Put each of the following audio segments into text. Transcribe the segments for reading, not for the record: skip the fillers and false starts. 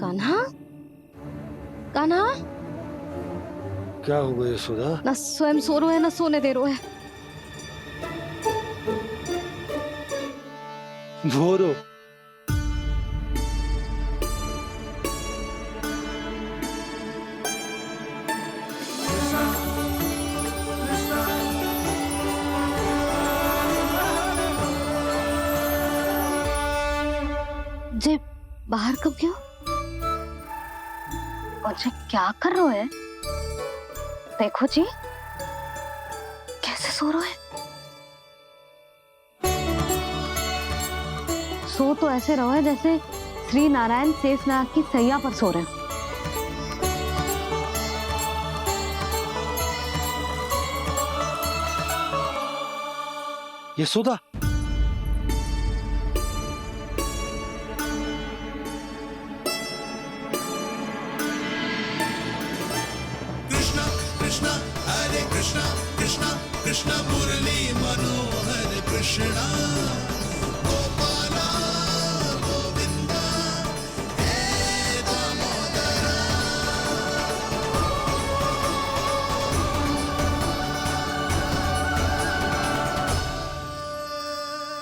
कान्हा, कान्हा, क्या हुआ यशोदा? ना स्वयं सो रहे है ना सोने दे रहे है। भोरो जे बाहर कब गयो? और जे क्या कर रहे है? देखो जी कैसे सो रहे है। सो तो ऐसे रहो है जैसे श्री नारायण शेषनाग की सैया पर सो रहे हैं। यशोदा, कृष्णा कृष्णा हरे कृष्णा कृष्णा कृष्णा मुरली मनोहर कृष्णा गोपाला गोविंदा हे दामोदरा।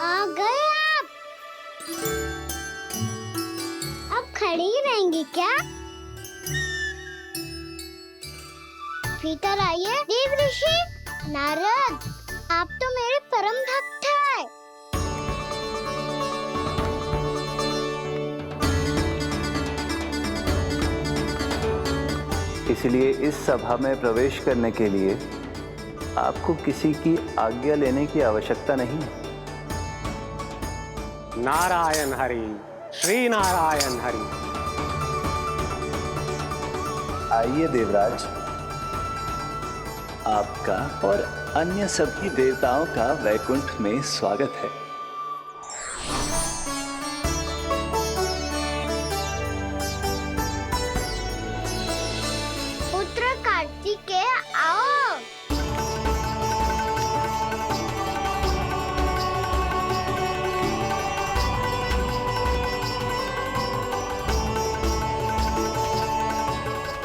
आ गए आप? अब खड़ी ही रहेंगी क्या? भीतर आइए। देव ऋषि नारद, आप तो मेरे परम भक्त हैं। इसलिए इस सभा में प्रवेश करने के लिए आपको किसी की आज्ञा लेने की आवश्यकता नहीं है। नारायण हरि, श्री नारायण हरि। आइए देवराज, आपका और अन्य सभी देवताओं का वैकुंठ में स्वागत है। पुत्र कार्तिकेय आओ।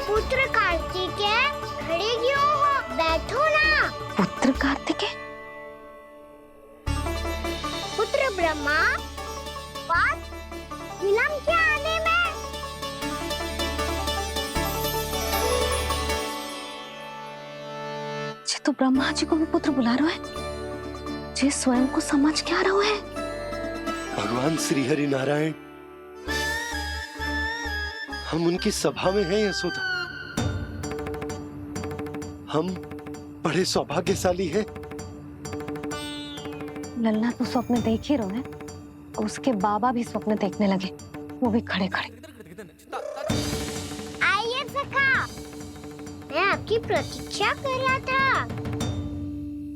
पुत्र कार्तिकेय खड़े क्यों हो? बैठो ना। पुत्र कार्तिकेय, पुत्र ब्रह्मा, बात विलंब क्या आने में? जे तो ब्रह्मा जी को भी पुत्र बुला रहे है। जे स्वयं को समझ क्या रहे है। भगवान श्री हरि नारायण, हम उनकी सभा में हैं यशोदा। हम बड़े सौभाग्यशाली हैं। लल्ला तो स्वप्न देख ही रहे हैं और उसके बाबा भी स्वप्न देखने लगे, वो भी खड़े खड़े। आइए सखा, मैं आपकी प्रतीक्षा कर रहा था।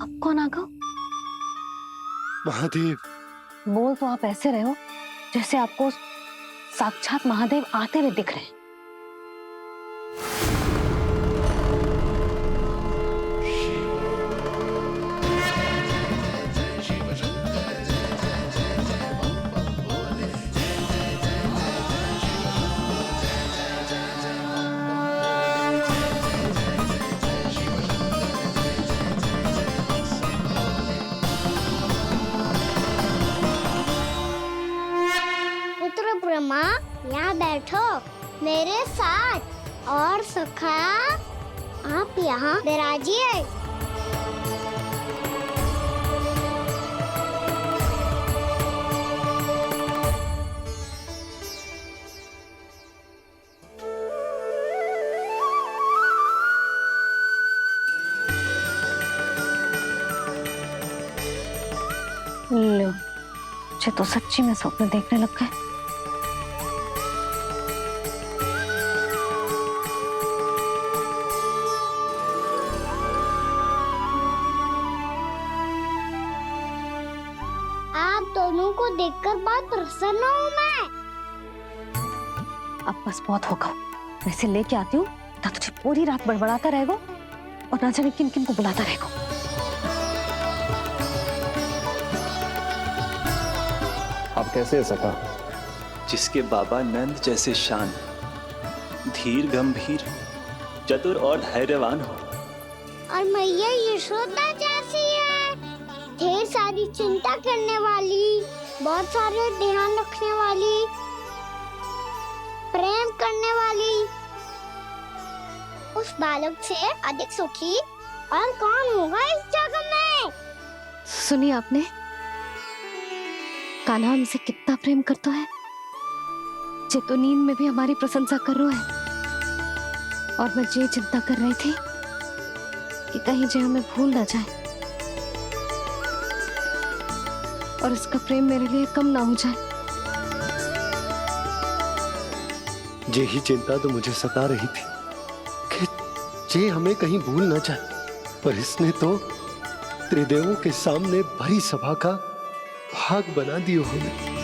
अब कौन आ गया? महादेव, बोल तो आप ऐसे रहे हो जैसे आपको साक्षात महादेव आते हुए दिख रहे हैं। पुत्र ब्रह्मा, यहाँ बैठो मेरे साथ। और सखा, आप यहाँ विराजिए। लो, मुझे तो सच्ची में स्वप्न देखने लग गए। आप दोनों को देखकर बहुत प्रसन्न हूँ मैं। अब बस बहुत होगा, मैं इसे लेके आती हूँ ना, तुझे पूरी रात बड़बड़ाता रहेगा और ना जाने किन किन को बुलाता रहेगा। आप कैसे है सखा? जिसके बाबा नंद जैसे शान धीर गंभीर, चतुर और धैर्यवान हो। और मैया यशोदा जैसी है, ढेर सारी चिंता करने वाली, बहुत सारे ध्यान रखने वाली, प्रेम करने वाली। उस बालक से अधिक सुखी और कौन होगा इस जगत में? सुनिए आपने, कान्हा हमसे कितना प्रेम करता है, जे तो नींद में भी हमारी प्रशंसा कर रहा है। और मैं ये चिंता कर रही थी कि कहीं जे हमें भूल ना जाए और इसका प्रेम मेरे लिए कम ना हो जाए। यही चिंता तो मुझे सता रही थी कि जे हमें कहीं भूल ना जाए, पर इसने तो त्रिदेवों के सामने भरी सभा का भाग बना दियो हमें।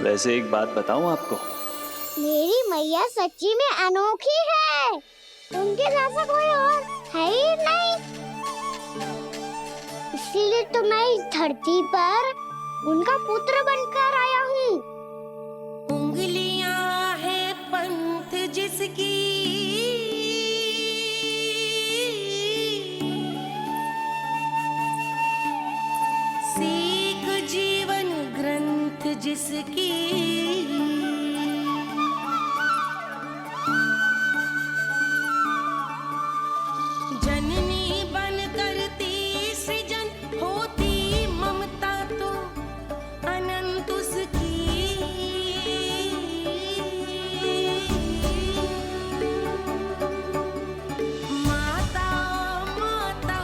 वैसे एक बात बताऊं आपको, मेरी मैया सच्ची में अनोखी है, उनके जैसा कोई और है ही नहीं। इसीलिए तो मैं इस धरती पर उनका पुत्र बनकर आया हूँ। उंगलियां है पंथ जिसकी, सीख जीवन ग्रंथ जिसकी, जननी बन करती सृजन, होती ममता तो अनंत उसकी। माता माता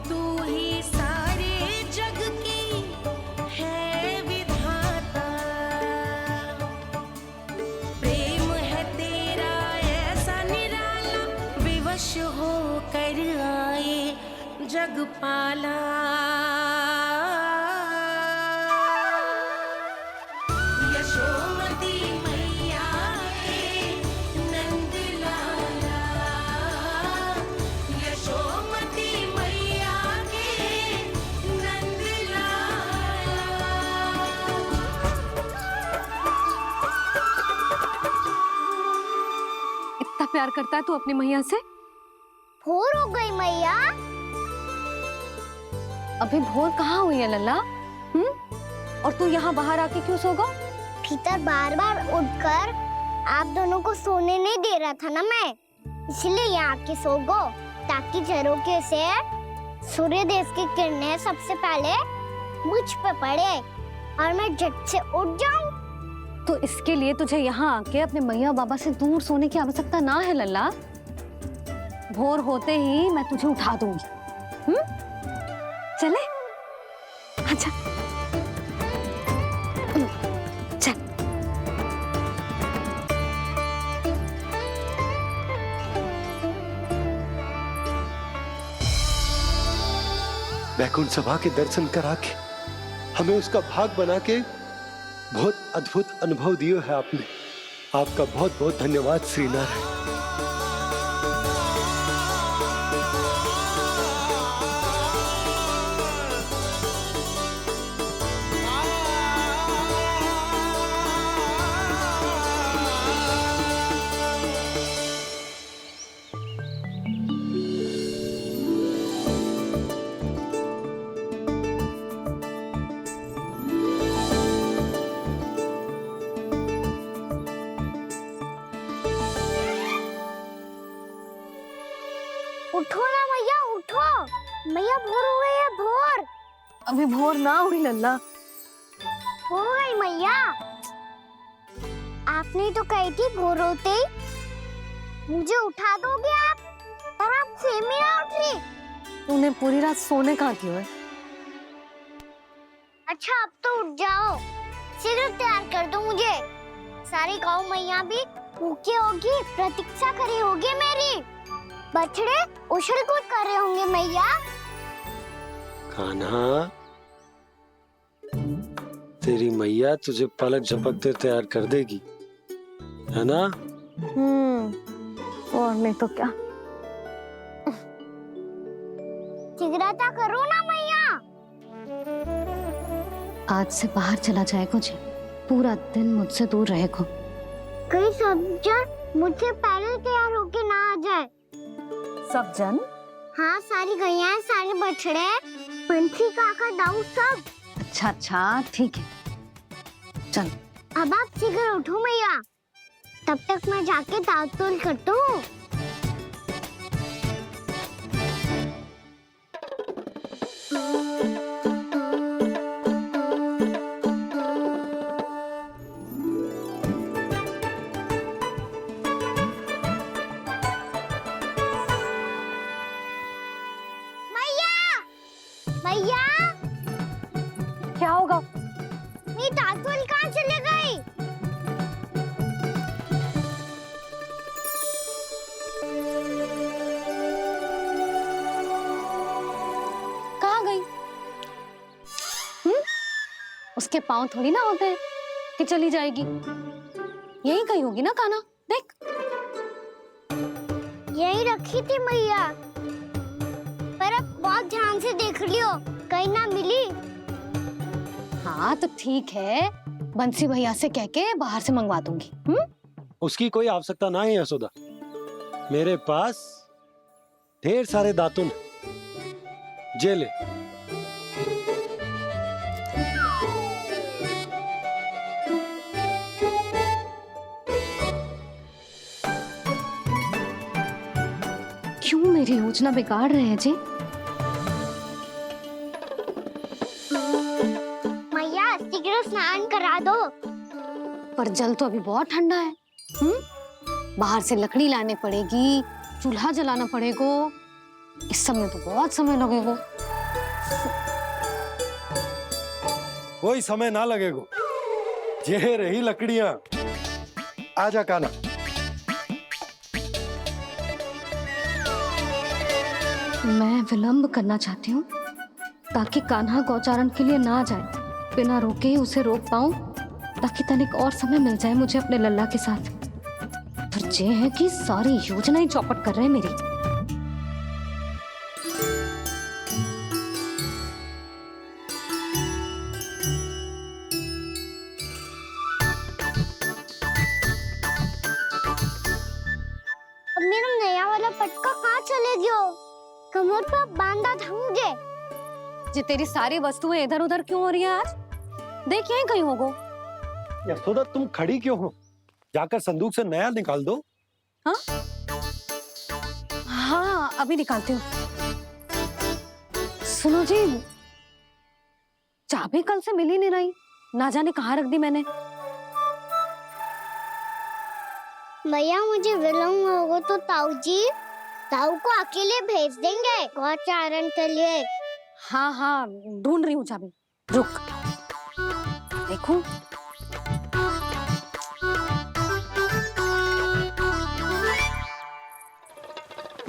तू ही सारे जग की है विधाता, प्रेम है तेरा ऐसा निराला, विवश हो कर आए जग पाला। यशोमती मैया के नंद लाला, यशोमती मैया के नंद लाला। इतना प्यार करता है तू अपनी मैया से? भोर हो गई मैया। अभी भोर कहाँ हुई है लल्ला? और तू यहाँ बाहर आके क्यों सो गो? भीतर बार बार उठकर आप दोनों को सोने नहीं दे रहा था ना मैं, इसलिए यहाँ आके सो गो, ताकि झरोखे से सूर्य देव की किरणें सबसे पहले मुझ पे पड़े और मैं झट से उठ जाऊं। तो इसके लिए तुझे यहाँ आके अपने मैया बाबा से दूर सोने की आवश्यकता ना है लल्ला। भोर होते ही मैं तुझे उठा दूंगी। चले? अच्छा चल। वैकुंठ सभा के दर्शन करा के हमें उसका भाग बना के बहुत अद्भुत अनुभव दियो है आपने। आपका बहुत बहुत धन्यवाद श्रीनारायण। उठो ना मैया, उठो। मैया भोर हो गई है, भोर। अभी भोर ना हुई लल्ला। हो गई मैया। आपने तो कही थी भोर होते ही मुझे उठा दोगे आप, पर आप फिर भी ना उठ रही। तूने पूरी रात सोने कहाँ की है? अच्छा अब तो उठ जाओ, शीघ्र तैयार कर दो मुझे। सारी गाँव मैया भी भूखी होगी, प्रतीक्षा करी होगी मेरी। बछड़े उछल कूद कर रहे होंगे मैया। कान्हा, तेरी मैया तुझे पलक झपकते तैयार कर देगी, है ना? और नहीं तो क्या। शीघ्रता करो ना मैया। आज से बाहर चला जाएगा जी। पूरा दिन मुझसे दूर रहेगा। कहीं सब जन मुझसे पहले तैयार होके ना आ जाए। सब जन? हाँ, सारी गैया, सारे बछड़े, पंछी, काका, दाऊ सब। अच्छा अच्छा ठीक है, चल। अब आप शीघ्र उठो मैया, तब तक मैं जाके दाल तोल करता हूँ। मैया, क्या होगा? मेरी दाल तोल कहाँ चले गई? कहाँ गई? उसके पाँव थोड़ी ना होते हैं कि चली जाएगी। यही कहीं होगी ना कान्हा, देख। यही रखी थी मैया, पर अब बहुत ध्यान से देख लियो, कहीं ना मिली। हाँ तो ठीक है, बंसी भैया से कह के बाहर से मंगवा दूंगी। उसकी कोई आवश्यकता ना है यशोदा, मेरे पास ढेर सारे दातुन जे ले। क्यों मेरी योजना बिगाड़ रहे हैं जी? मैया शीघ्र स्नान करा दो। पर जल तो अभी बहुत ठंडा है। बाहर से लकड़ी लाने पड़ेगी, चूल्हा जलाना पड़ेगा, इस सब में तो बहुत समय लगेगा। कोई समय ना लगेगा, ये रही लकड़ियां। आजा कान्हा। मैं विलंब करना चाहती हूँ ताकि कान्हा गौचारण के लिए ना जाए, बिना रोके ही उसे रोक पाऊं, ताकि तनिक और समय मिल जाए मुझे अपने लल्ला के साथ। पर ये है कि सारी योजना ही चौपट कर रहे हैं मेरी। अब मेरा नया वाला पटका कहाँ चले गयो? कमर पर बांधा था मुझे। ये तेरी सारी वस्तुएं इधर उधर क्यों हो रही है आज? देख यहीं कहीं होगो। यशोदा तुम खड़ी क्यों हो? जाकर संदूक से नया निकाल दो। हाँ हाँ अभी निकालती हूँ। सुनो जी, चाबी कल से मिल ही नहीं रही, ना जाने कहाँ रख दी मैंने। भैया मुझे विलम्ब होगा तो ताऊ को अकेले भेज देंगे गौचारण के लिए। हाँ हाँ ढूंढ रही हूँ चाबी, रुक। देखो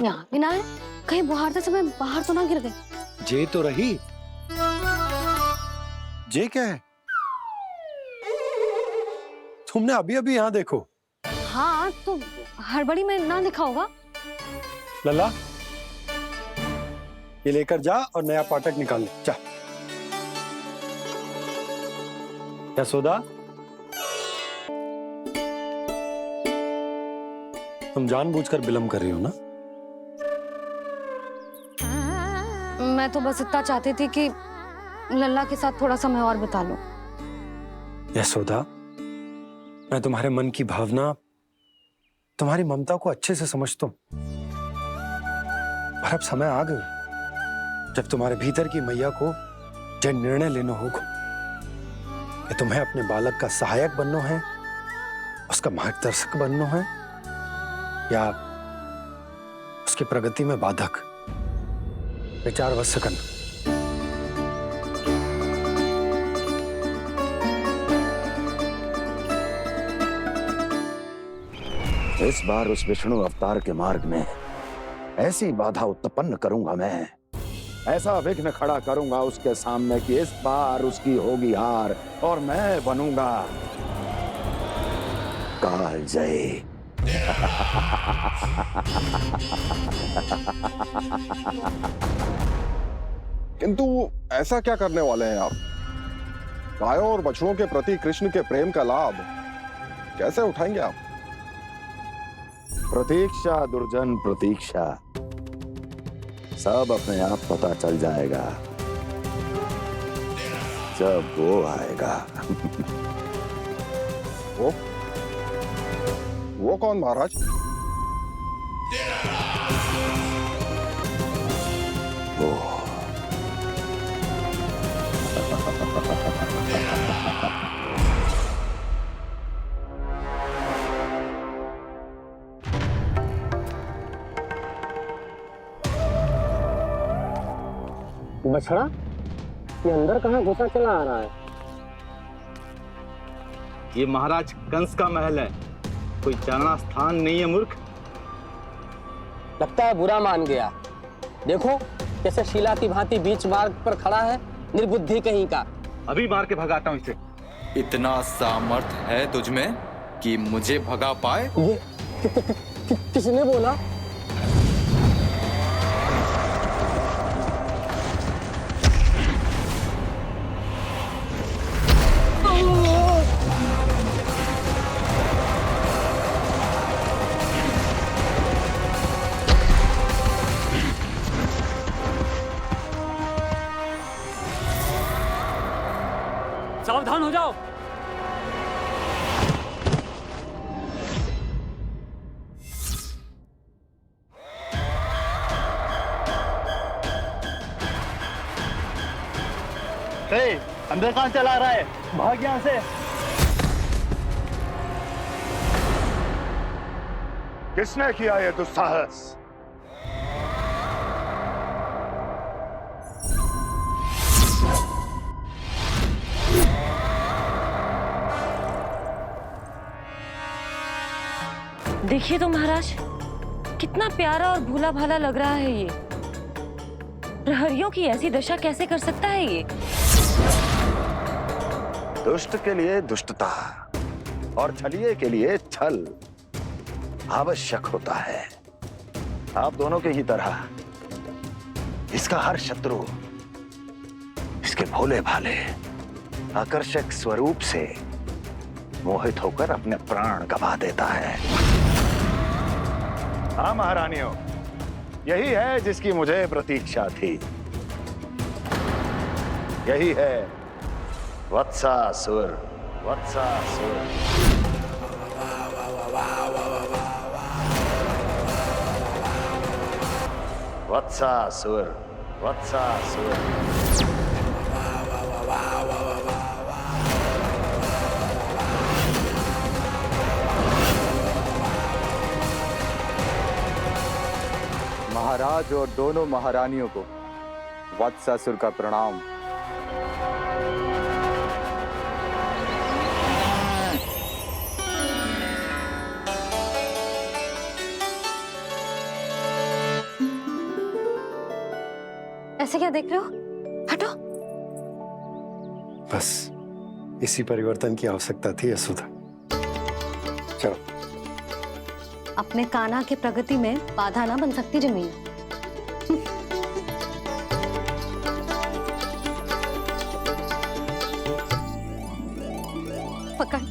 यहाँ भी ना है, कहीं बुहारते समय बाहर तो ना गिर गई। जे तो रही। जे क्या है? तुमने अभी अभी यहाँ देखो। हाँ तो हड़बड़ी में ना लिखा होगा। लल्ला ये लेकर जा और नया पाठक निकाल ले, जा। यशोदा तुम जानबूझकर विलंब कर रही हो ना? मैं तो बस इतना चाहती थी कि लल्ला के साथ थोड़ा समय और बिता लो। यशोदा मैं तुम्हारे मन की भावना, तुम्हारी ममता को अच्छे से समझता हूं, पर अब समय आ गया जब तुम्हारे भीतर की मैया को जो निर्णय लेना होगा कि तुम्हें अपने बालक का सहायक बनना है, उसका मार्गदर्शक बनना है, या उसकी प्रगति में बाधक। विचार अवश्य करना। इस बार उस विष्णु अवतार के मार्ग में ऐसी बाधा उत्पन्न करूंगा मैं, ऐसा विघ्न खड़ा करूंगा उसके सामने कि इस बार उसकी होगी हार और मैं बनूंगा कालजयी। किंतु ऐसा क्या करने वाले हैं आप? गायों और बछड़ों के प्रति कृष्ण के प्रेम का लाभ कैसे उठाएंगे आप? प्रतीक्षा दुर्जन प्रतीक्षा, सब अपने आप पता चल जाएगा जब वो आएगा। वो कौन महाराज? वो बछड़ा ये अंदर कहाँ घुसा चला आ रहा है? ये महाराज कंस का महल है, कोई जाना स्थान नहीं है मूर्ख। लगता है बुरा मान गया। देखो कैसे शीला की भांति बीच मार्ग पर खड़ा है, निर्बुद्धि कहीं का। अभी मार के भगाता हूँ इसे। इतना सामर्थ है तुझ में कि मुझे भगा पाए? ये किसने बोला? सावधान हो जाओ। अंदर कहाँ चला रहा है? भाग यहाँ से। किसने किया ये दुस्साहस? देखिए तो महाराज, कितना प्यारा और भोला भाला लग रहा है ये। प्रहरियों की ऐसी दशा कैसे कर सकता है ये? दुष्ट के लिए दुष्टता और छलिए के लिए छल आवश्यक होता है। आप दोनों के ही तरह इसका हर शत्रु इसके भोले भाले आकर्षक स्वरूप से मोहित होकर अपने प्राण गवा देता है। हाँ महारानियों, यही है जिसकी मुझे प्रतीक्षा थी। यही है वत्सासुर। वत्सासुर वत्सासुर वत्सासुर। महाराज और दोनों महारानियों को वत्सासुर का प्रणाम। ऐसे क्या देख रहे हो? हटो। बस इसी परिवर्तन की आवश्यकता थी यशोदा। चलो। अपने कान्हा के प्रगति में बाधा ना बन सकती जमीन। पकड़।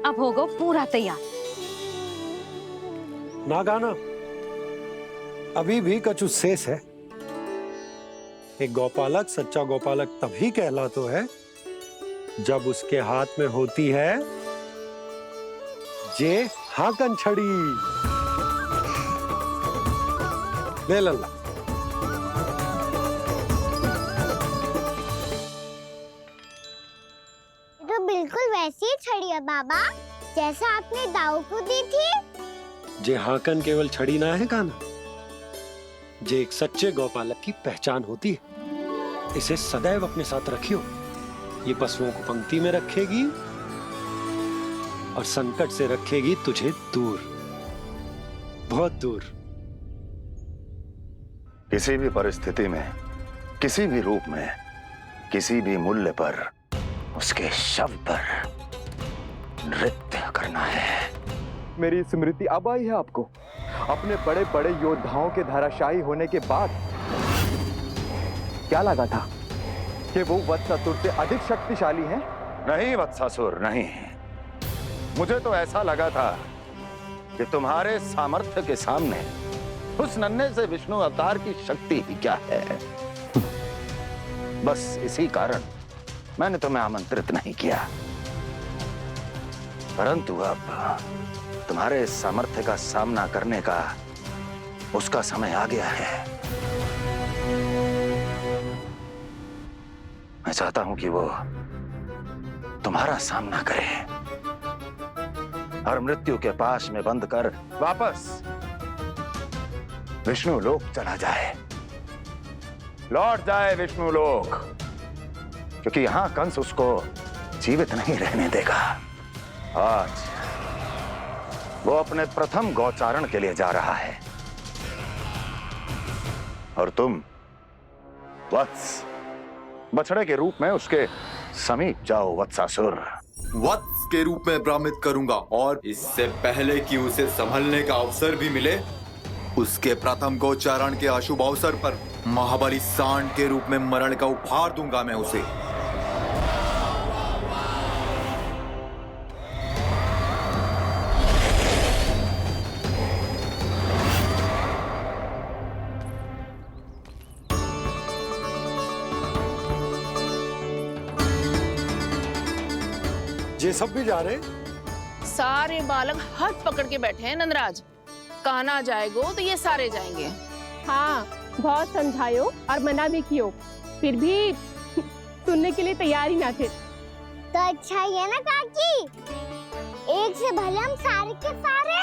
अब होगा पूरा तैयार। ना गाना, अभी भी कछु शेष है। एक गौपालक सच्चा गौपालक तभी कहलाता है जब उसके हाथ में होती है जे हाकन छड़ी। ले लल्ला। तो बिल्कुल वैसी ही छड़ी है बाबा, जैसा आपने दाऊ को दी थी। जे हाकन केवल छड़ी ना है कान्हा, जे एक सच्चे गौपालक की पहचान होती है। इसे सदैव अपने साथ रखियो। ये पशुओं को पंक्ति में रखेगी और संकट से रखेगी तुझे दूर, बहुत दूर। किसी भी परिस्थिति में, किसी भी रूप में, किसी भी मूल्य पर उसके शव पर नृत्य करना है। मेरी स्मृति अब आई है आपको? अपने बड़े बड़े योद्धाओं के धराशायी होने के बाद क्या लगा था कि वो वत्सासुर से अधिक शक्तिशाली हैं? नहीं वत्सासुर, नहीं। मुझे तो ऐसा लगा था कि तुम्हारे सामर्थ्य के सामने उस नन्हे से विष्णु अवतार की शक्ति ही क्या है। बस इसी कारण मैंने तुम्हें आमंत्रित नहीं किया। परंतु अब तुम्हारे सामर्थ्य का सामना करने का उसका समय आ गया है। मैं चाहता हूं कि वो तुम्हारा सामना करे और मृत्यु के पास में बंद कर वापस विष्णु लोक चला जाए, लौट जाए विष्णु लोक, क्योंकि यहां कंस उसको जीवित नहीं रहने देगा। आज वो अपने प्रथम गौचारण के लिए जा रहा है और तुम वत्स बछड़े के रूप में उसके समीप जाओ वत्सासुर। वत्स के रूप में भ्रमित करूंगा और इससे पहले कि उसे संभलने का अवसर भी मिले, उसके प्रथम गोचारण के अशुभ अवसर पर महाबली सांड के रूप में मरण का उपहार दूंगा मैं उसे। ये सब भी जा रहे? सारे बालक हाथ पकड़ के बैठे हैं नंदराज। कान्हा जाएगो तो ये सारे जाएंगे। हाँ, बहुत समझायो और मना भी कियो, फिर भी सुनने के लिए तैयार ही ना थे। तो अच्छा ही है ना काकी, एक से भले हम सारे के सारे,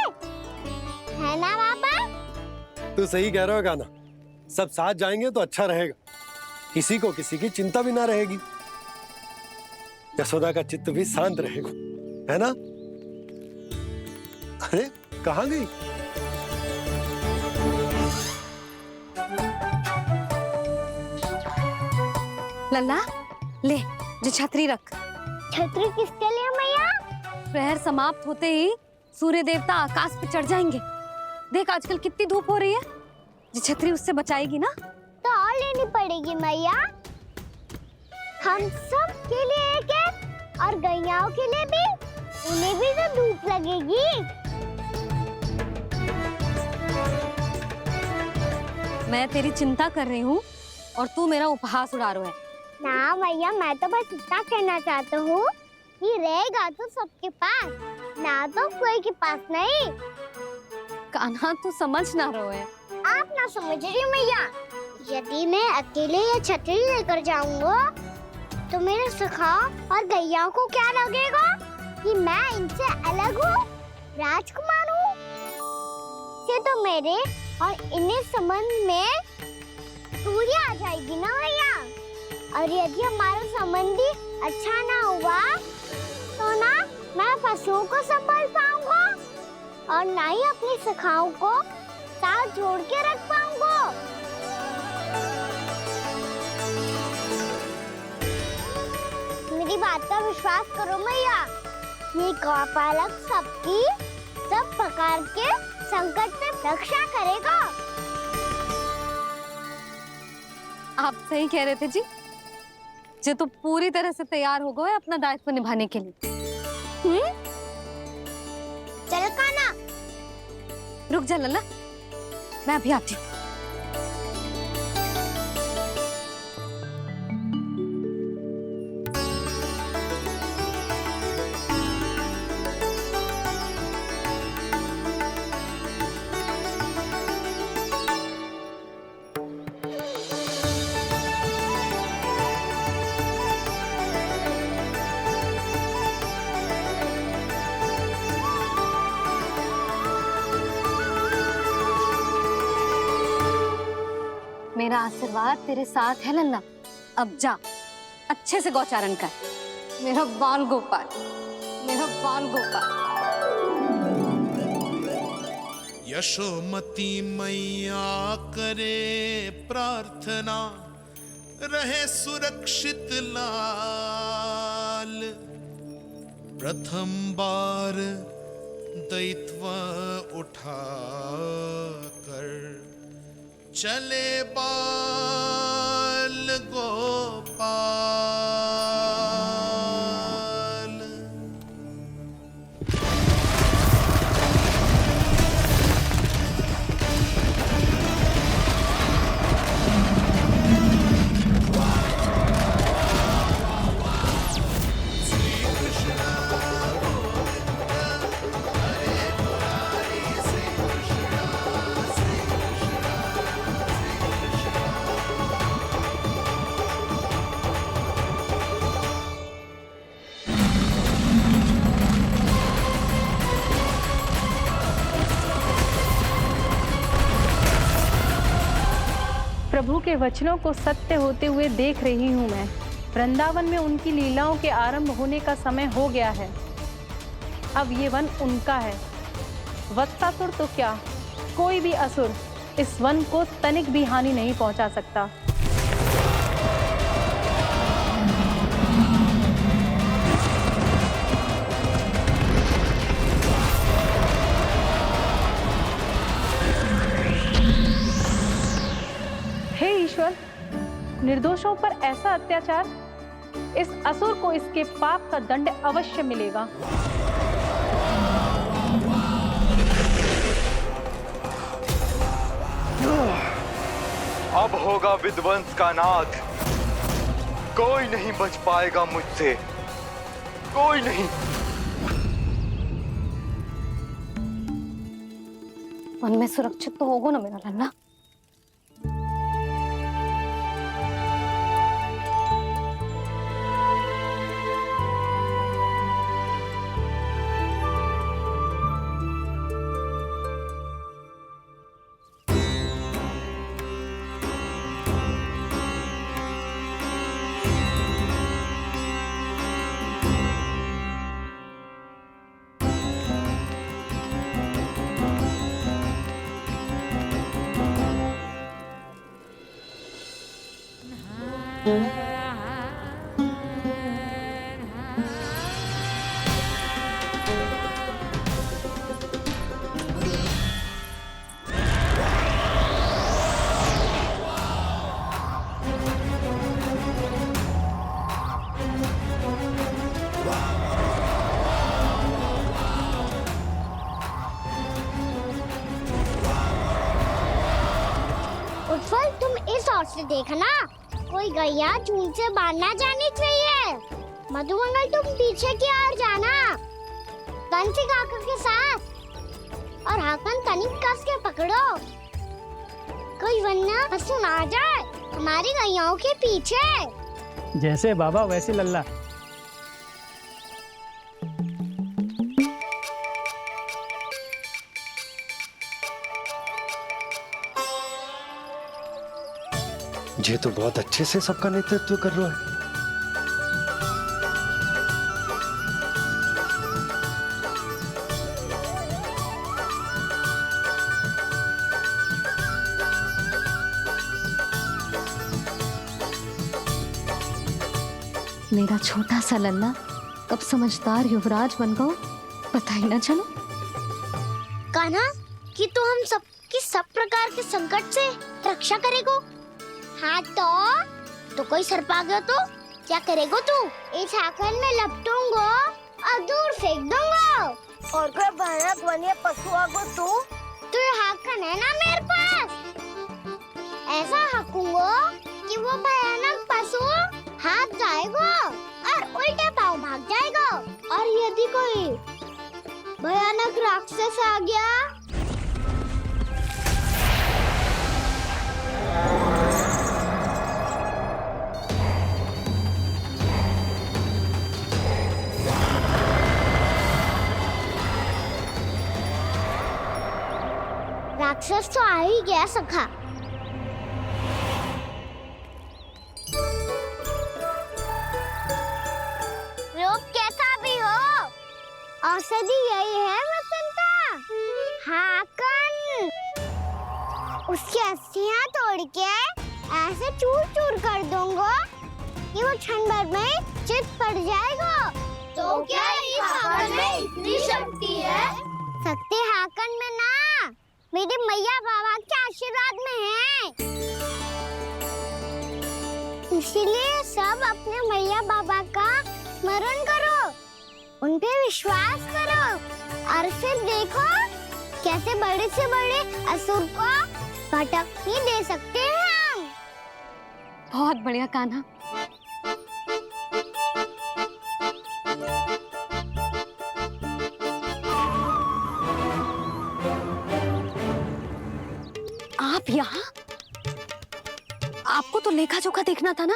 है ना पापा? तू सही कह रहा है गाना, सब साथ जाएंगे तो अच्छा रहेगा, किसी को किसी की चिंता भी ना रहेगी, यशोदा का चित्त भी शांत रहेगा, है ना? अरे कहाँ गई? लल्ला ले, जो छतरी रख। छतरी किसके लिए मैया? प्रहर समाप्त होते ही सूर्य देवता आकाश पे चढ़ जाएंगे। देख आजकल कितनी धूप हो रही है, जो छतरी उससे बचाएगी ना। तो और लेनी पड़ेगी मैया, हम सब के लिए एक एक, और गैयाओं के लिए भी, उन्हें भी तो धूप लगेगी। मैं तेरी चिंता कर रही हूँ और तू मेरा उपहास उड़ा रहा है। ना भैया, मैं तो बस इतना कहना चाहता हूँ कि रहेगा तो सबके पास, ना तो कोई के पास नहीं। कान्हा तू समझ ना रहो है। आप ना समझ रही मैया, यदि मैं अकेले ये छतरी लेकर जाऊंगा तो मेरे सखा और गैया को क्या लगेगा कि मैं इनसे अलग हूँ, राजकुमार हूँ। ये तो मेरे और इन्हें संबंध में दूरी आ जाएगी ना भैया। और यदि हमारा संबंध ही अच्छा ना हुआ तो ना मैं पशुओं को संभाल पाऊंगा और ना ही अपनी सखाओं को साथ जोड़ के रख पाऊंगा। मेरी बात का विश्वास करो मैया, ये गौपालक सबकी सब प्रकार के संकट से रक्षा करेगा। आप सही कह रहे थे जी, जो तो पूरी तरह से तैयार हो गए अपना दायित्व निभाने के लिए। चल कान्हा, रुक जा लल्ला, मैं अभी आती हूँ। मेरा आशीर्वाद तेरे साथ है लल्ला। अब जा, अच्छे से गौचारण कर। मेरा बाल गोपाल, मेरा बाल गोपाल। यशोमती मैया करे प्रार्थना, रहे सुरक्षित लाल। प्रथम बार दैत्व उठा कर चले बाल गोपाल। प्रभु के वचनों को सत्य होते हुए देख रही हूँ मैं। वृंदावन में उनकी लीलाओं के आरंभ होने का समय हो गया है। अब ये वन उनका है। वत्सासुर तो क्या, कोई भी असुर इस वन को तनिक भी हानि नहीं पहुंचा सकता। हे ईश्वर, निर्दोषों पर ऐसा अत्याचार, इस असुर को इसके पाप का दंड अवश्य मिलेगा। अब होगा विध्वंस का नाथ। कोई नहीं बच पाएगा मुझसे, कोई नहीं। वन में सुरक्षित तो होगा ना मेरा लल्ला? उत्पल, तुम इस ओर से देखना, कोई गैया झुंड से बाहर ना जानी चाहिए। मधुमंगल, तुम पीछे की ओर जाना, बंसी काका के साथ, और हाकन तनिक कस के पकड़ो, कोई वरना पशु ना आ जाए हमारी गैयाओं के पीछे। जैसे बाबा वैसे लल्ला। ये तो बहुत अच्छे से सबका नेतृत्व कर रहा है। मेरा छोटा सा लल्ला कब समझदार युवराज बन गो, पता ही ना चलो। कान्हा, कि तू हम सबकी सब प्रकार के संकट से रक्षा करेगो। हाँ तो कोई सर्प आ गया तो क्या करेगो तू? इस हाकन में लपटूंगो और दूर फेंक दूंगा। और कोई भयानक वन्य पशु आगो तो ये हाकन है ना मेरे पास, ऐसा हाकूंगो कि वो भयानक पशु हाथ जाएगो और उल्टे पाँव भाग जाएगा। और यदि कोई भयानक राक्षस आ गया राक्षस तो आ ही गया सखा। रूप कैसा भी हो, औषधि यही है वसंता। हाकन उसकी अस्थियां तोड़ के ऐसे चूर चूर कर दूंगा कि वो क्षण भर में चित पड़ जाएगा। तो क्या इस हाकन में इतनी शक्ति है सकते हाकन में ना, मेरे मैया बाबा के आशीर्वाद में है। इसीलिए सब अपने मैया बाबा का स्मरण करो, उन पे विश्वास करो और फिर देखो कैसे बड़े से बड़े असुर को भटकने दे सकते हैं हम। बहुत बढ़िया कान्हा। आप यहाँ? आपको तो लेखा जोखा देखना था ना?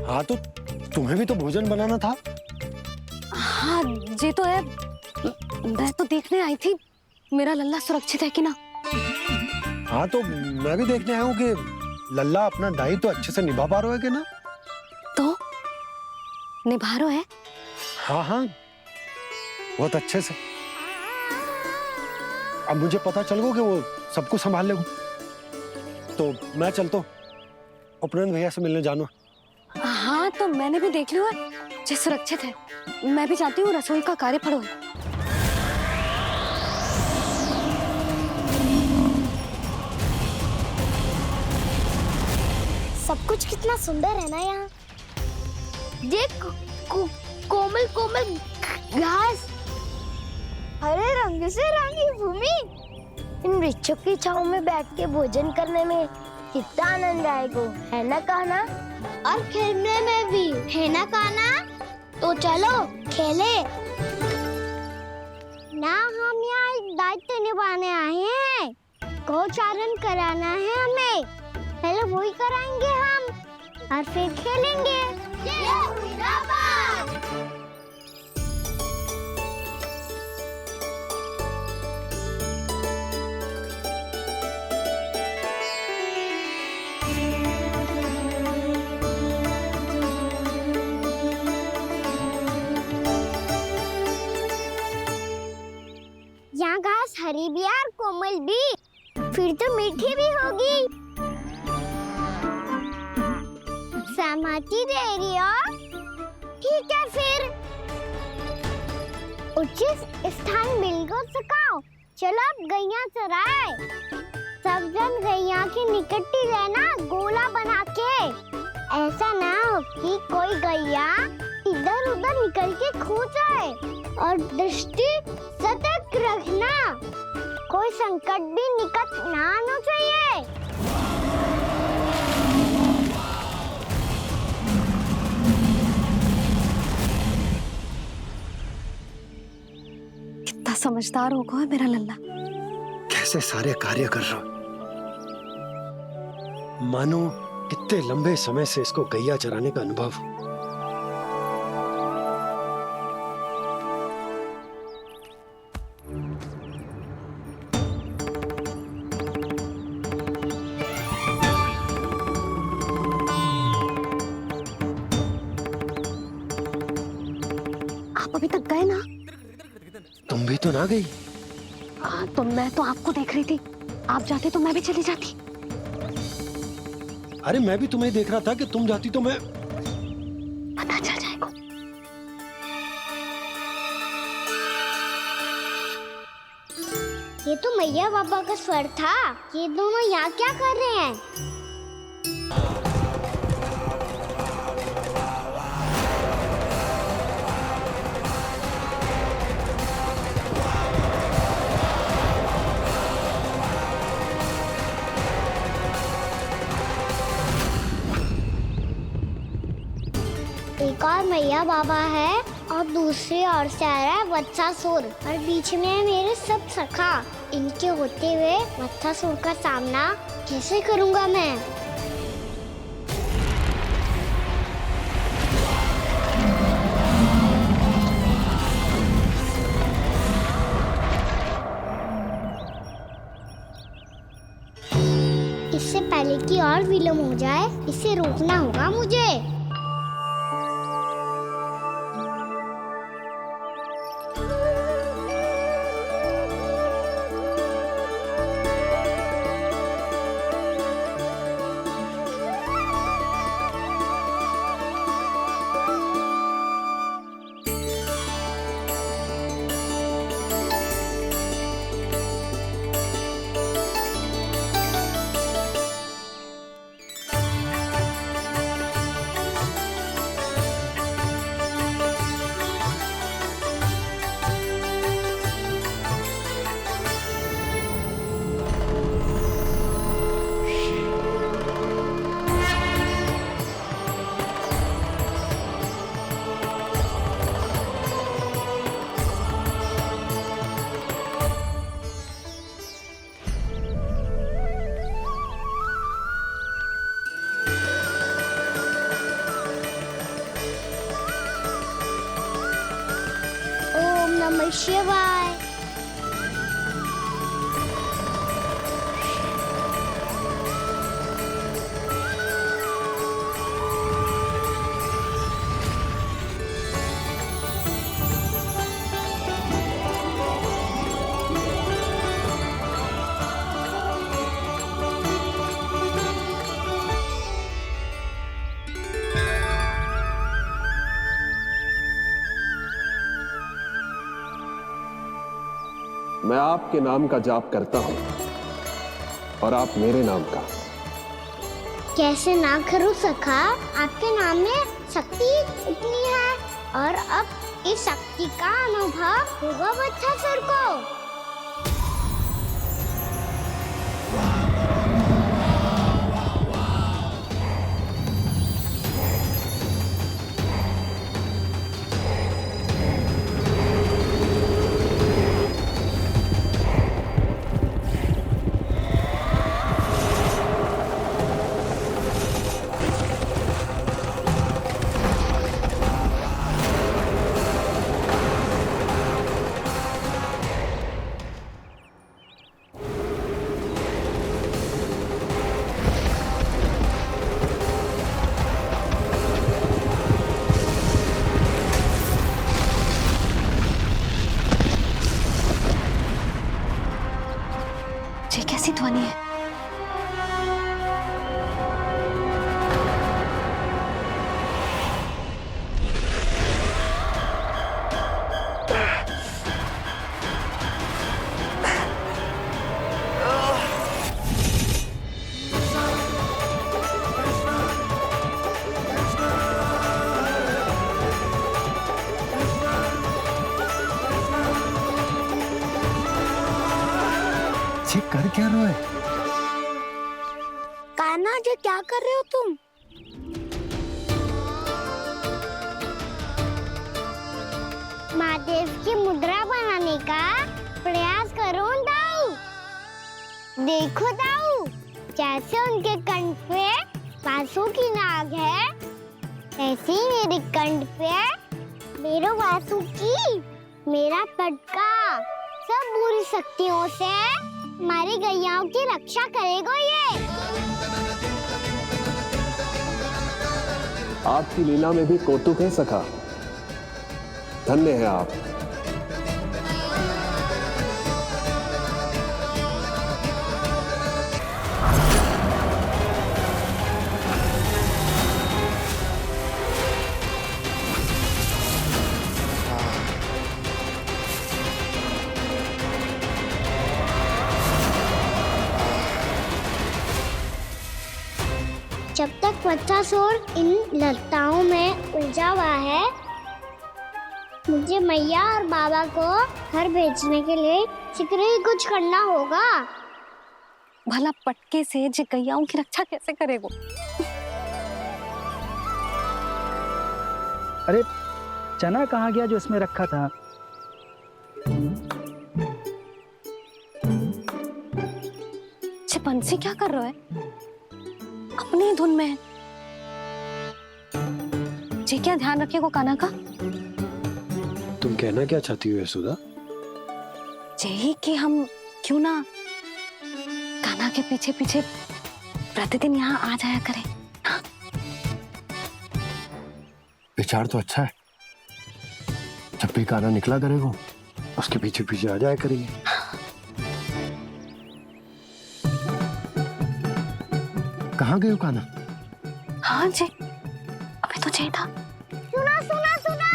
हाँ तो तुम्हें भी तो भोजन बनाना था। हाँ ये तो है, मैं तो देखने आई थी मेरा लल्ला सुरक्षित है कि ना। हाँ तो मैं भी देखने आया हूँ कि लल्ला अपना दायित्व तो अच्छे से निभा पा रहा है कि ना। तो निभा रहा है? हाँ हाँ बहुत अच्छे से। अब मुझे पता चल गया कि वो सब कुछ संभाल लेगा, तो मैं चलता हूँ, उपनंद भैया से मिलने जाना। हाँ तो मैंने भी देख लिया जो सुरक्षित है। मैं भी चाहती हूँ रसोई का कार्य पड़ो। सब कुछ कितना सुंदर है ना यहाँ। देख कोमल कोमल घास, हरे रंग से रंगी भूमि। इन वृक्षों की छांव में बैठ के भोजन करने में कितना आनंद आएगा, है ना कान्हा? और खेलने में भी, है ना कान्हा? तो चलो खेले ना। हम यहाँ एक दायित्व निभाने आए हैं, गोचारण कराना है हमें। पहले वही कराएंगे हम और फिर खेलेंगे। यहाँ घास हरी भी और कोमल भी, फिर तो मीठी भी होगी। सहमति दे रही हो? ठीक है फिर उचित स्थान बिल्कुल सुखाओ। चलो अब गैया चराए। सब जन गैया के निकट ही रहना, गोला बना के। ऐसा ना हो कि कोई गैया इधर उधर निकल के खो जाए। और दृष्टि सतर्क रखना, कोई संकट भी निकट ना आना चाहिए। कितना समझदार होगा है मेरा लल्ला। कैसे सारे कार्य कर रहा, मानो कितने लंबे समय से इसको गैया चराने का अनुभव हो। आप अभी तक गए ना? तुम भी तो ना गई। तो मैं तो आपको देख रही थी, आप जाते तो मैं भी चली जाती। अरे मैं भी तुम्हें देख रहा था कि तुम जाती तो मैं। पता चल जाएगा। ये तो मैया बाबा का स्वर था। ये दोनों यहाँ क्या कर रहे हैं? एक और मैया बाबा है और दूसरी ओर से आ रहा है वत्सासुर, और बीच में है मेरे सब सखा। इनके होते हुए वत्सासुर का सामना कैसे करूंगा मैं? इससे पहले कि और विलम्ब हो जाए, इसे रोकना होगा मुझे। नमः शिवाय। मैं आपके नाम का जाप करता हूं और आप मेरे नाम का। कैसे ना करूं सखा, आपके नाम में शक्ति इतनी है और अब इस शक्ति का अनुभव होगा बच्चासुर को। ये कैसी ध्वनि है? कर क्या रहे हो? कान्हा जी क्या कर रहे हो तुम? महादेव की मुद्रा बनाने का प्रयास करो दाऊ। देखो दाऊ, जैसे उनके कंठ पे वासु की नाग है, ऐसे ही मेरे कंठ पे मेरे वासु की मेरा पटका सब बुरी शक्तियों से हमारी गैयाओं की रक्षा करेगा ये। आपकी लीला में भी कौतुक है सखा, धन्य है आप। जब तक बच्चासुर इन लताओं में उलझा हुआ है, मुझे मैया और बाबा को घर भेजने के लिए शीघ्र ही कुछ करना होगा। भला पटके से जे गैयाओं की रक्षा कैसे करेगो? अरे चना कहाँ गया जो इसमें रखा था? बंसी क्या कर रहा है? अपनी धुन में है। जी क्या ध्यान रखिएगा कान्हा का। तुम कहना क्या चाहती हो यशोदा? यही कि हम क्यों ना कान्हा के पीछे पीछे प्रतिदिन यहाँ आ जाया करें। हाँ? विचार तो अच्छा है। जब भी कान्हा निकला करेगा उसके पीछे पीछे आ जाया करेंगे। कहाँ गए हो कान्हा? हाँ जी, अभी तो चाहिए था। सुनो सुनो सुनो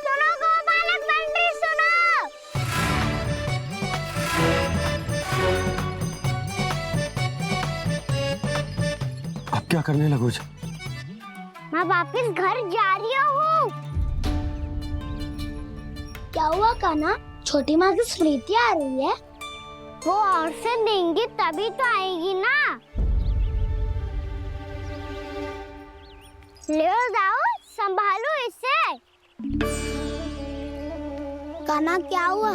सुनो गोपालक पंडित सुनो। अब क्या करने लगो? मैं वापस घर जा रही हूँ। क्या हुआ कान्हा? छोटी माँ की स्मृति आ रही है। वो और से देंगी तभी तो आएगी ना। ले जाओ, संभालो इसे। कान्हा क्या हुआ?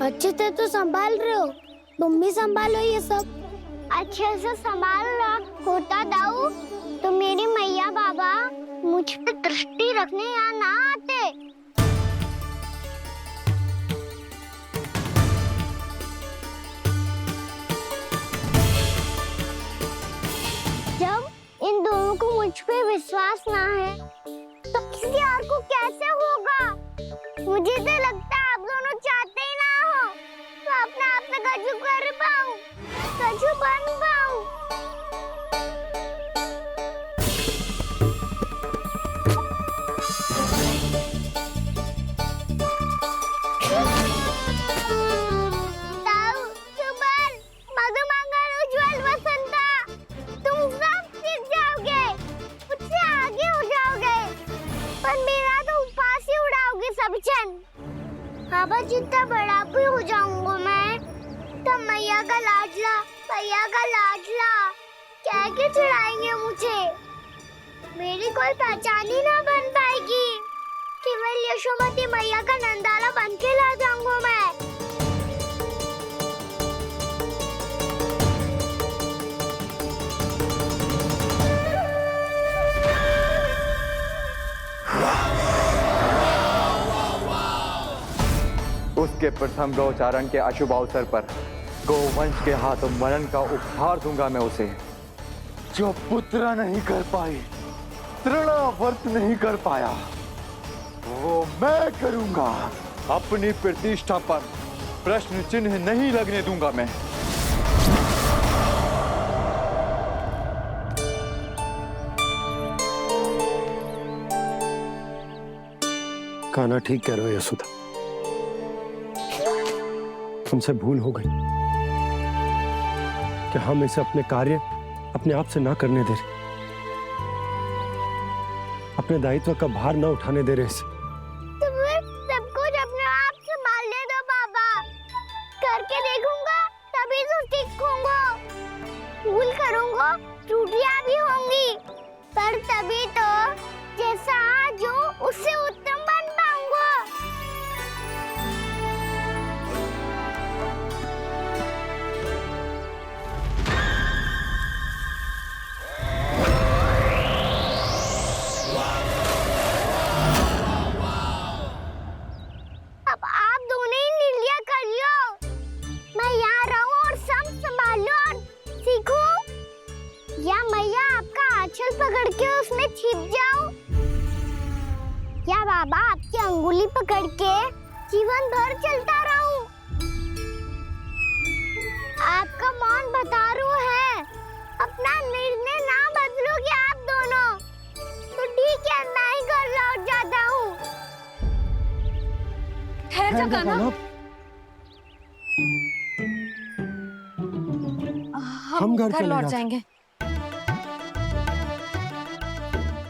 अच्छे से तो संभाल रहे हो, तुम भी संभालो ये सब। अच्छे से संभाल लो होता दाऊ तो मेरी मैया बाबा मुझ पे दृष्टि रखने यहाँ ना आते। मुझ पे विश्वास ना है तो किसी और को कैसे होगा? मुझे तो लगता है आप दोनों चाहते ही ना हो तो अपने आप में गजू कर पाऊं, गजू बन पाऊं। बाबा जितना बड़ा भी हो जाऊंगा मैं तब मैया का लाडला कह के चिढ़ाएंगे मुझे। मेरी कोई पहचान ही ना बन पाएगी। केवल यशोमती मैया का नंदाला बन के ला जाऊंगा मैं। उसके प्रथम गौचारण के अशुभ अवसर पर गोवंश के हाथों मरण का उपहार दूंगा मैं उसे। जो पुत्र नहीं कर पाई, तृणावर्त नहीं कर पाया, वो मैं करूंगा। अपनी प्रतिष्ठा पर प्रश्न चिन्ह नहीं लगने दूंगा मैं। कान्हा ठीक कह रहे हो यशोदा, हमसे भूल हो गई कि हम इसे अपने कार्य अपने आप से ना करने दे रहे, अपने दायित्व का भार ना उठाने दे रहे इसे। तो फिर सब कुछ अपने आप संभालने दो बाबा, करके देखूंगा तभी तो सीखूंगा। भूल करूंगा, त्रुटियां भी होंगी, पर तभी तो जैसा आज हूं उससे उत्तम बन पाऊंगा। पकड़ के उसमें छिप जाऊं या बाबा आपकी अंगुली पकड़ के जीवन भर चलता रहूं? आपका मौन बतारू है, अपना निर्णय ना बदलोगे आप दोनों तो ठीक है, मैं ही घर लौट जाता हूँ। ठहर जा कान्हा, हम घर लौट जाएंगे,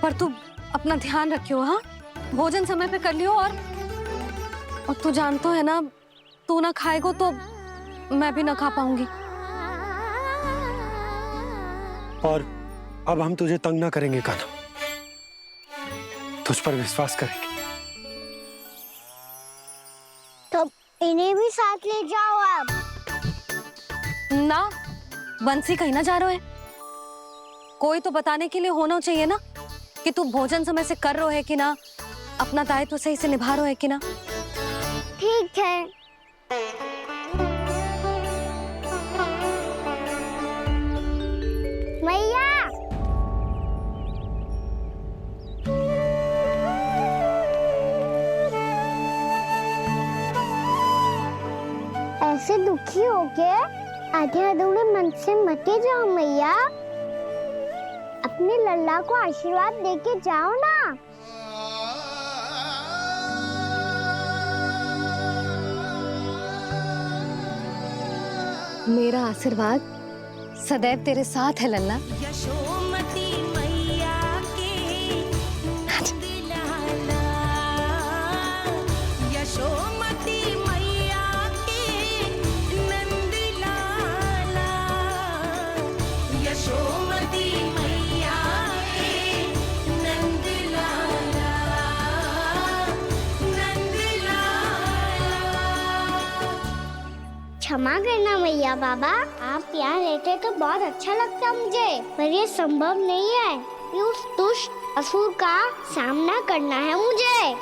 पर तू अपना ध्यान रखियो। हाँ, भोजन समय पे कर लियो। और तू जानतो है ना, तू ना खाएगो तो मैं भी ना खा पाऊंगी। और अब हम तुझे तंग ना करेंगे कान्हा, तुझ पर विश्वास करेंगे। तो इन्हें भी साथ ले जाओ आप। ना, बंसी कहीं ना जा रहे है, कोई तो बताने के लिए होना चाहिए ना कि तू भोजन समय से कर रहे है कि ना, अपना दायित्व सही से निभा रहे है कि ना। ठीक है। मैया, ऐसे दुखी हो के आधे अधूरे मन से मत जाओ मैया, अपने लल्ला को आशीर्वाद देके जाओ ना। मेरा आशीर्वाद सदैव तेरे साथ है लल्ला। यशोमती मैया के नंद लाला, यशोमती मैया के नंद लाला, यशोमती मैया के नंद लाला, नंद लाला। क्षमा करना मैया बाबा, आप यहाँ रहते तो बहुत अच्छा लगता मुझे, पर ये संभव नहीं है कि उस दुष्ट असुर का सामना करना है मुझे।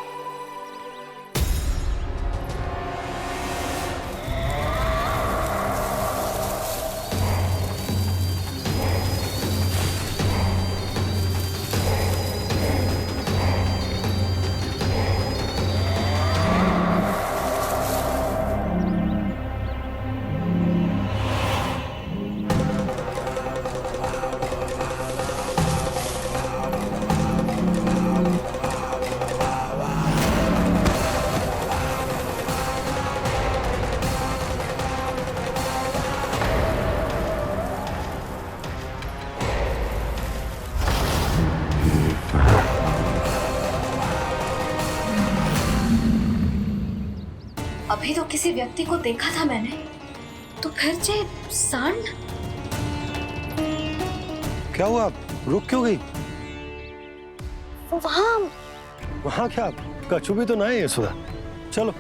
अभी तो किसी व्यक्ति को देखा था मैंने, तो फिर जे सांड। क्या हुआ, रुक क्यों गई? वहाँ क्या, कछु भी तो ना है यशोदा। चलो।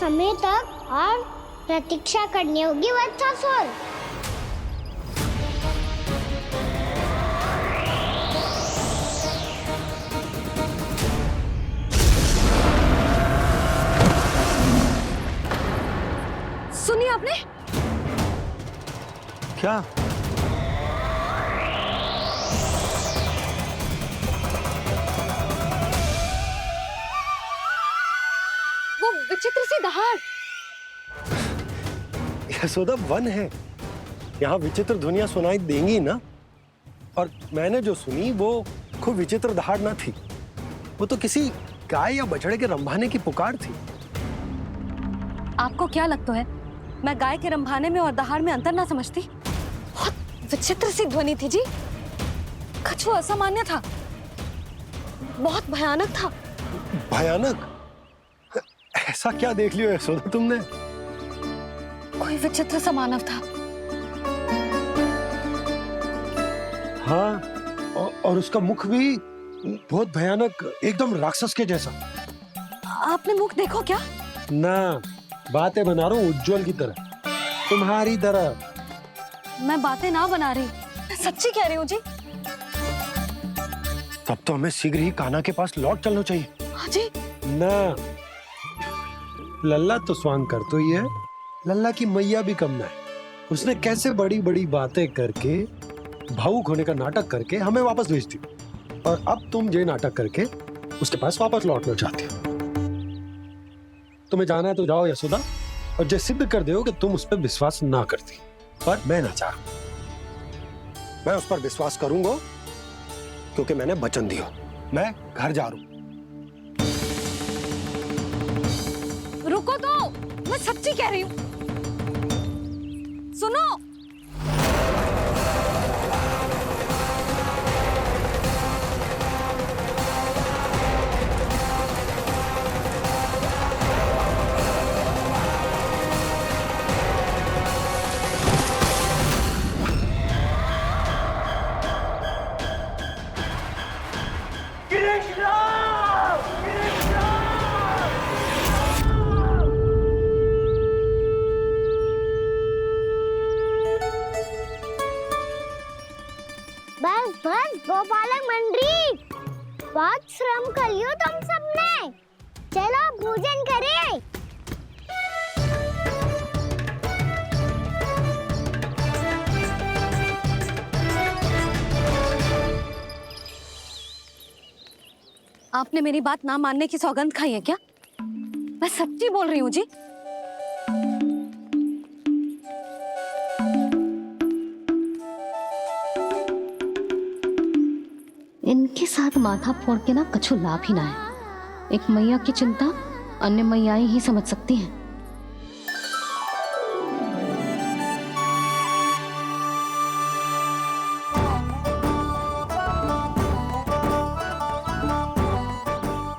समय तक और प्रतीक्षा करनी होगी वत्सासुर। सुनिए आपने क्या? विचित्र सी दहाड़। यशोदा, वन है, यहाँ विचित्र ध्वनियां सुनाई देंगी ना। और मैंने जो सुनी वो खूब विचित्र दहाड़ ना थी, वो तो किसी गाय या बछड़े के रंभाने की पुकार थी। आपको क्या लगता है मैं गाय के रंभाने में और दहाड़ में अंतर ना समझती? बहुत विचित्र सी ध्वनि थी जी, कुछ वो असामान्य था, बहुत भयानक था। भयानक? ऐसा क्या देख लियो यशोदा तुमने? कोई विचित्र सा मानव था। हाँ, और उसका मुख भी बहुत भयानक, एकदम राक्षस के जैसा। आपने मुख देखो क्या? ना, बातें बना रहा हूँ उज्जवल की तरह, तुम्हारी तरह। मैं बातें ना बना रही, मैं सच्ची कह रही हूँ जी। तब तो हमें शीघ्र ही कान्हा के पास लौट चलना चाहिए। हाँ जी। ना, लल्ला तो स्वांग कर तो ही है, लल्ला की मैया भी कम ना है। उसने कैसे बड़ी बड़ी बातें करके, भावुक होने का नाटक करके हमें वापस भेज दी, और अब तुम ये नाटक करके उसके पास वापस लौटना चाहते हो। तुम्हें जाना है तो जाओ यशोदा, और ये सिद्ध कर दो कि तुम उस पर विश्वास ना करती। पर मैं ना चाह, मैं उस पर विश्वास करूंगा क्योंकि मैंने वचन दिया। मैं घर जा रहा हूं। रुको तो, मैं सच्ची कह रही हूँ। सुनो। बस बस गोपालक मंडली, बहुत श्रम कर लियो तुम सबने। चलो भोजन करें। आपने मेरी बात ना मानने की सौगंध खाई है क्या? मैं सच्ची बोल रही हूँ जी। इनके साथ माथा फोड़ के ना कछु लाभ ही ना है। एक मैया की चिंता अन्य मैयाएं ही समझ सकती हैं।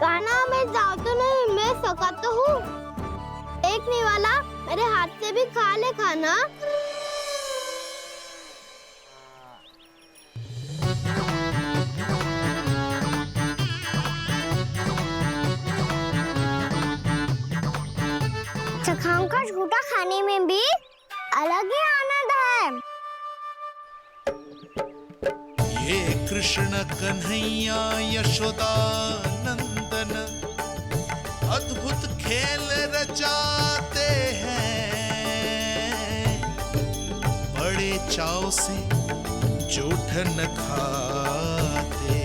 कान्हा, मैं जाऊं तो नहीं, मैं सका तो हूँ। एक नहीं वाला, मेरे हाथ से भी खा ले खाना। चखाओं का झूठा खाने में भी अलग ही आनंद है। ये कृष्ण कन्हैया यशोदा नंदन अद्भुत खेल रचाते हैं, बड़े चाव से जूठन खाते,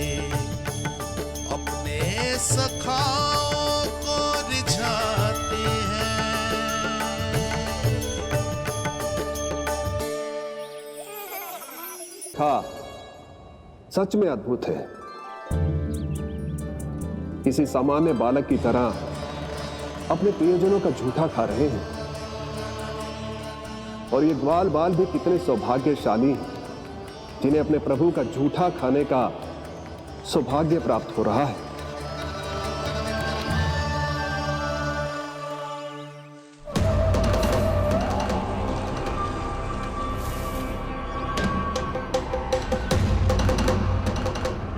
अपने सखाओं को रिझाते हैं। देखा सच में अद्भुत है। किसी सामान्य बालक की तरह अपने प्रियजनों का झूठा खा रहे हैं। और ये ग्वाल बाल भी कितने सौभाग्यशाली हैं जिन्हें अपने प्रभु का झूठा खाने का सौभाग्य प्राप्त हो रहा है।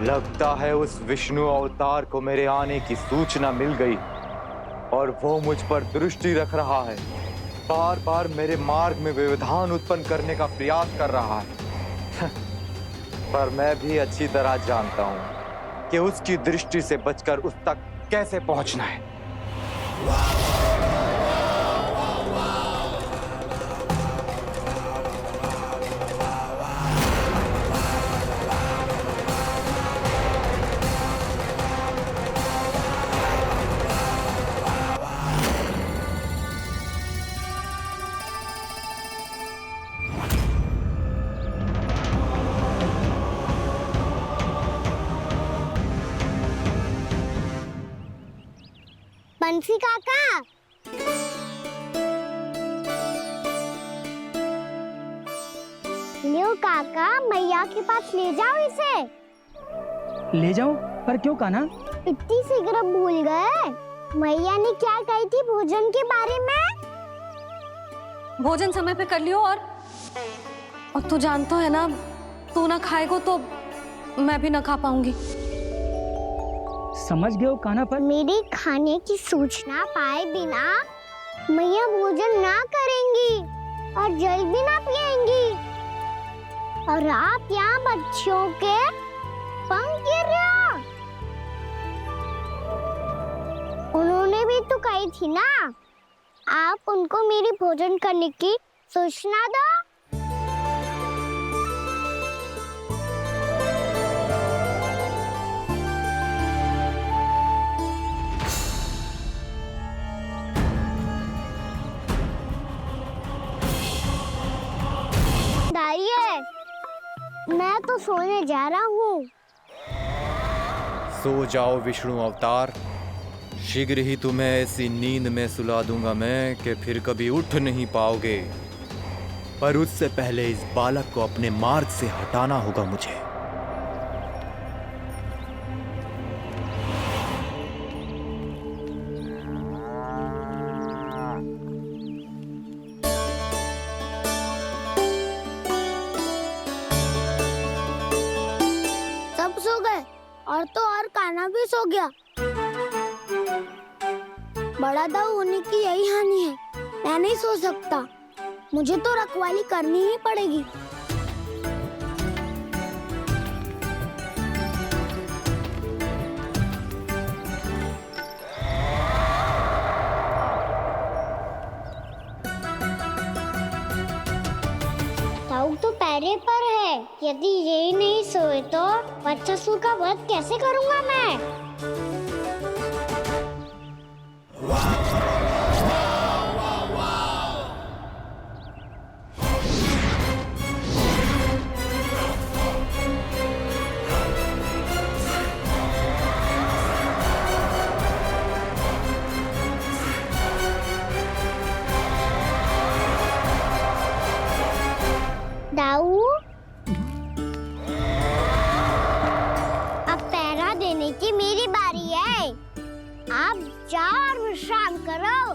लगता है उस विष्णु अवतार को मेरे आने की सूचना मिल गई और वो मुझ पर दृष्टि रख रहा है। बार बार मेरे मार्ग में व्यवधान उत्पन्न करने का प्रयास कर रहा है। पर मैं भी अच्छी तरह जानता हूं कि उसकी दृष्टि से बचकर उस तक कैसे पहुंचना है। बंसी काका, लियो काका, मैया के पास ले जाओ इसे। ले जाऊं? पर क्यों कान्हा? इतनी शीघ्र भूल गए? मैया ने क्या कही थी भोजन के बारे में? भोजन समय पे कर लियो। और तू जानता है ना, तू ना खाएगा तो मैं भी ना खा पाऊंगी। समझ गए हो कान्हा? पर मेरे खाने की सूचना पाए बिना मैया भोजन ना करेंगी और जल भी ना पिएंगी। और आप यहाँ बच्चों के पंख गिर रहे हो। उन्होंने भी तो कही थी ना, आप उनको मेरी भोजन करने की सूचना दो। मैं तो सोने जा रहा हूँ। सो जाओ विष्णु अवतार, शीघ्र ही तुम्हें ऐसी नींद में सुला दूंगा मैं कि फिर कभी उठ नहीं पाओगे। पर उससे पहले इस बालक को अपने मार्ग से हटाना होगा मुझे। सो गए और तो और कान्हा भी सो गया। बड़ा दाऊ होने की यही हानि है। मैं नहीं सो सकता, मुझे तो रखवाली करनी ही पड़ेगी। दाऊ तो पैरे पर है। यदि यही नहीं सोए तो बच्चासुर का वध कैसे करूंगा मैं? दाऊ, अब पहरा देने की मेरी बारी है। आप जाओ और विश्राम करो।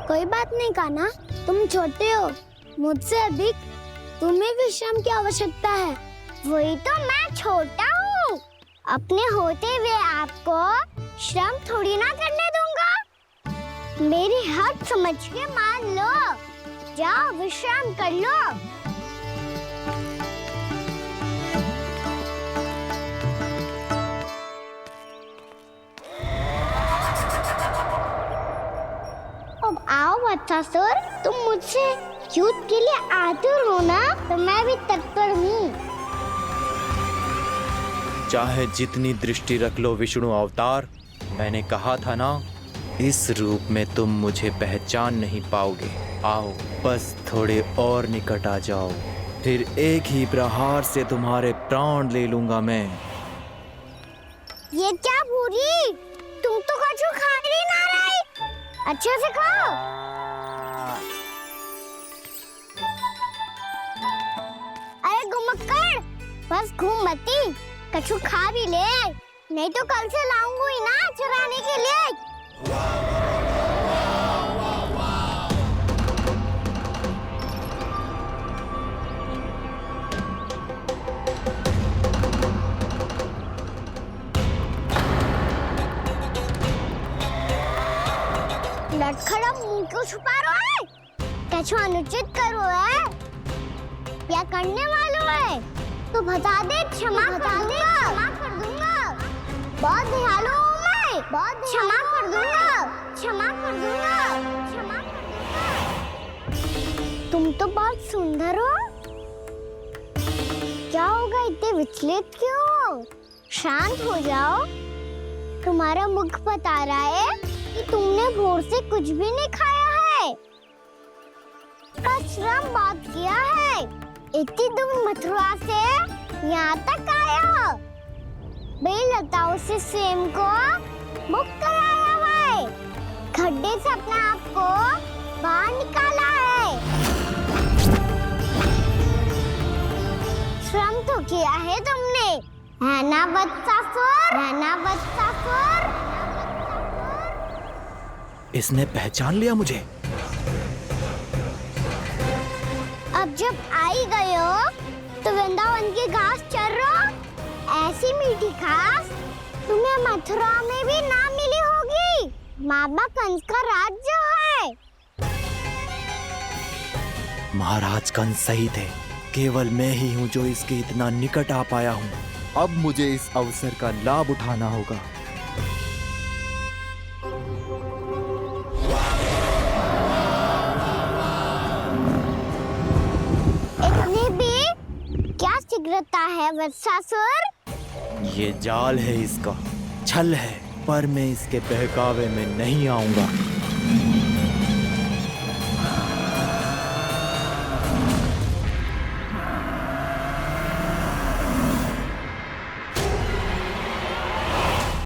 कोई बात नहीं कान्हा, तुम छोटे हो, मुझसे अधिक तुम्हें विश्राम की आवश्यकता है। वही तो मैं छोटा हूँ, अपने होते हुए आपको श्रम थोड़ी ना करने दूंगा। मेरी हद समझ के मान लो। जाओ विश्राम कर लो। अब आओ बच्चासुर, तुम मुझसे युद्ध के लिए आतुर हो ना, तो मैं भी तत्पर हूँ। चाहे जितनी दृष्टि रख लो विष्णु अवतार, मैंने कहा था ना, इस रूप में तुम मुझे पहचान नहीं पाओगे। आओ, बस थोड़े और निकट आ जाओ, फिर एक ही प्रहार से तुम्हारे प्राण ले लूंगा मैं। ये क्या भूरी, तुम तो कछु खा ही ना रही, अच्छे से खाओ। अरे घुमक्कड़, बस घूम मती, कछु खा भी ले, नहीं तो कल से लाऊंगी ही ना चुराने के लिए। लड़खड़ा मुंह क्यों छुपा रहा है? कछु अनुचित करो है या करने वालों है तो बता दे, क्षमा कर दूंगा। बहुत दयालु हूँ मैं, बहुत क्षमा कर दूंगा। तुम तो बहुत सुंदर हो, क्या होगा, इतने विचलित क्यों हो? शांत हो जाओ, तुम्हारा मुख बता रहा है कि तुमने भोर से कुछ भी नहीं खाया है, बस श्रम बात किया है। इतनी दूर मथुरा से यहाँ तक आया हो, बेलताओं से स्वयं को मुक्त कराया है, खड्डे से अपने आप को बाहर निकाला है। श्रम तो किया है तुमने, है ना वत्सासुर? इसने पहचान लिया मुझे। अब जब आई गए हो तो वृंदावन की घास चर रहो, ऐसी मीठी घास तुम्हें मथुरा में भी ना मिली होगी। बाबा कंस का राज्य है। महाराज कंस सही थे, केवल मैं ही हूँ जो इसके इतना निकट आ पाया हूँ। अब मुझे इस अवसर का लाभ उठाना होगा। इतने भी क्या शीघ्रता है वत्सासुर? ये जाल है इसका, छल है, पर मैं इसके बहकावे में नहीं आऊंगा।